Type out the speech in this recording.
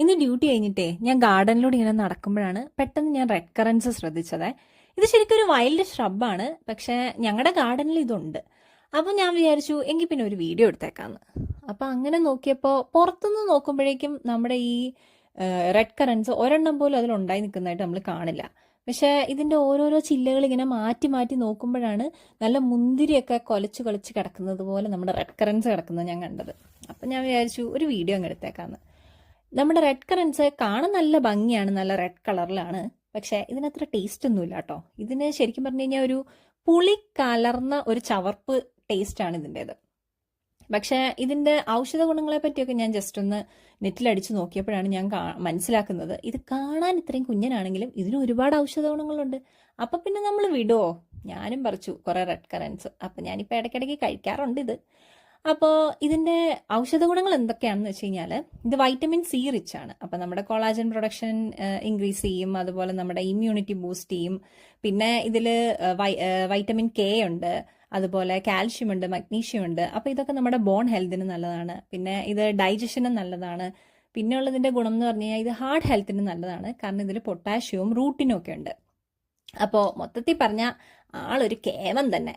ഇന്ന് ഡ്യൂട്ടി കഴിഞ്ഞിട്ടേ ഞാൻ ഗാർഡനിലൂടെ ഇങ്ങനെ നടക്കുമ്പോഴാണ് പെട്ടെന്ന് ഞാൻ റെഡ് കറൻസ് ശ്രദ്ധിച്ചത്. ഇത് ശരിക്കും ഒരു വൈൽഡ് ഷ്രബാണ്, പക്ഷെ ഞങ്ങളുടെ ഗാർഡനിൽ ഇതുണ്ട്. അപ്പം ഞാൻ വിചാരിച്ചു എങ്കിൽ പിന്നെ ഒരു വീഡിയോ എടുത്തേക്കാന്ന്. അപ്പം അങ്ങനെ നോക്കിയപ്പോൾ പുറത്തുനിന്ന് നോക്കുമ്പോഴേക്കും നമ്മുടെ ഈ റെഡ് കറൻസ് ഒരെണ്ണം പോലും അതിലുണ്ടായി നിൽക്കുന്നതായിട്ട് നമ്മൾ കാണില്ല. പക്ഷേ ഇതിൻ്റെ ഓരോരോ ചില്ലകൾ ഇങ്ങനെ മാറ്റി മാറ്റി നോക്കുമ്പോഴാണ് നല്ല മുന്തിരിയൊക്കെ കൊലച്ച് കൊലച്ച് കിടക്കുന്നത് പോലെ നമ്മുടെ റെഡ് കറൻസ് കിടക്കുന്നത് ഞാൻ കണ്ടത്. അപ്പം ഞാൻ വിചാരിച്ചു ഒരു വീഡിയോ അങ്ങ് എടുത്തേക്കാന്ന്. നമ്മുടെ റെഡ് കറൻസ് കാണാൻ നല്ല ഭംഗിയാണ്, നല്ല റെഡ് കളറിലാണ്. പക്ഷേ ഇതിനത്ര ടേസ്റ്റ് ഒന്നുമില്ല കേട്ടോ. ഇതിന് ശരിക്കും പറഞ്ഞു കഴിഞ്ഞാൽ ഒരു പുളി കലർന്ന ഒരു ചവർപ്പ് ടേസ്റ്റ് ആണ് ഇതിൻ്റെത്. പക്ഷേ ഇതിൻ്റെ ഔഷധ ഗുണങ്ങളെ പറ്റിയൊക്കെ ഞാൻ ജസ്റ്റ് ഒന്ന് നെറ്റിലടിച്ച് നോക്കിയപ്പോഴാണ് ഞാൻ മനസ്സിലാക്കുന്നത് ഇത് കാണാൻ ഇത്രയും കുഞ്ഞനാണെങ്കിലും ഇതിന് ഒരുപാട് ഔഷധ ഗുണങ്ങളുണ്ട്. അപ്പം പിന്നെ നമ്മൾ വിടുവോ? ഞാനും പറിച്ചു കുറേ റെഡ് കറൻസ്. അപ്പം ഞാനിപ്പോൾ ഇടയ്ക്കിടയ്ക്ക് കഴിക്കാറുണ്ട് ഇത്. അപ്പോൾ ഇതിൻ്റെ ഔഷധ ഗുണങ്ങൾ എന്തൊക്കെയാണെന്ന് വെച്ച് കഴിഞ്ഞാൽ ഇത് വൈറ്റമിൻ സി റിച്ച് ആണ്. അപ്പോൾ നമ്മുടെ കൊളാജൻ പ്രൊഡക്ഷൻ ഇൻക്രീസ് ചെയ്യും, അതുപോലെ നമ്മുടെ ഇമ്മ്യൂണിറ്റി ബൂസ്റ്റ് ചെയ്യും. പിന്നെ ഇതിൽ വൈറ്റമിൻ കെ ഉണ്ട്, അതുപോലെ കാൽഷ്യം ഉണ്ട്, മഗ്നീഷ്യം ഉണ്ട്. അപ്പോൾ ഇതൊക്കെ നമ്മുടെ ബോൺ ഹെൽത്തിന് നല്ലതാണ്. പിന്നെ ഇത് ഡൈജഷനും നല്ലതാണ്. പിന്നെ ഉള്ളതിൻ്റെ ഗുണം എന്ന് പറഞ്ഞു കഴിഞ്ഞാൽ ഇത് ഹാർട്ട് ഹെൽത്തിന് നല്ലതാണ്, കാരണം ഇതിൽ പൊട്ടാഷ്യവും റൂട്ടിനും ഒക്കെ ഉണ്ട്. അപ്പോൾ മൊത്തത്തിൽ പറഞ്ഞാൽ ആളൊരു കേവൻ തന്നെ.